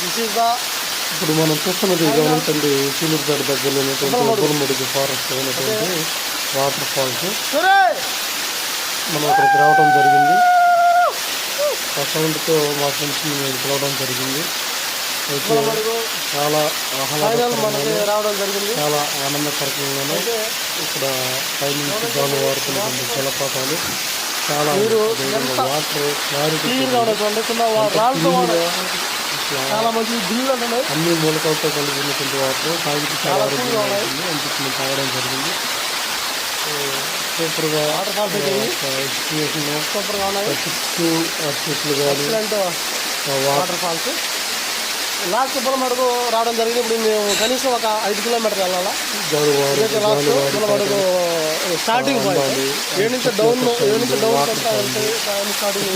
This is the ఇప్పుడు మనం చూస్తున్నది గమనించండి, సీలూరుపేట దగ్గరలో ఉన్నటువంటి ఉబ్బలమడుగు ఫారెస్ట్ ఉన్నటువంటి వాటర్ ఫాల్స్. మనం అక్కడికి రావడం జరిగింది. ఆ సౌండ్తో మా ఫ్రెండ్స్ పిలవడం జరిగింది. అయితే చాలా రావడం జరిగింది. చాలా ఆనందకరంగానే ఇక్కడ పైనుంచి గాలి వాడుతున్నటువంటి జలపాతాలు, చాలా వాటర్ క్లారిటీ, చాలా మంచి బిల్లు అన్ని మూలకాలతో కలిగి ఉన్నటువంటి వాటర్ తాగితే చాలా ఆరోగ్యంగా ఉంటుంది అని చెప్పి మేము తాగడం జరిగింది. సూపర్గా చెట్లు కానీ వాటర్ ఫాల్స్ లాస్ట్ ఉబ్బలమడుగు రావడం జరిగింది. ఇప్పుడు మేము కనీసం ఒక 5 కిలోమీటర్లు వెళ్ళాలా. ఉబ్బలమడుగు స్టార్టింగ్ పాయింట్, 7 నుంచి డౌన్ స్టార్టింగ్.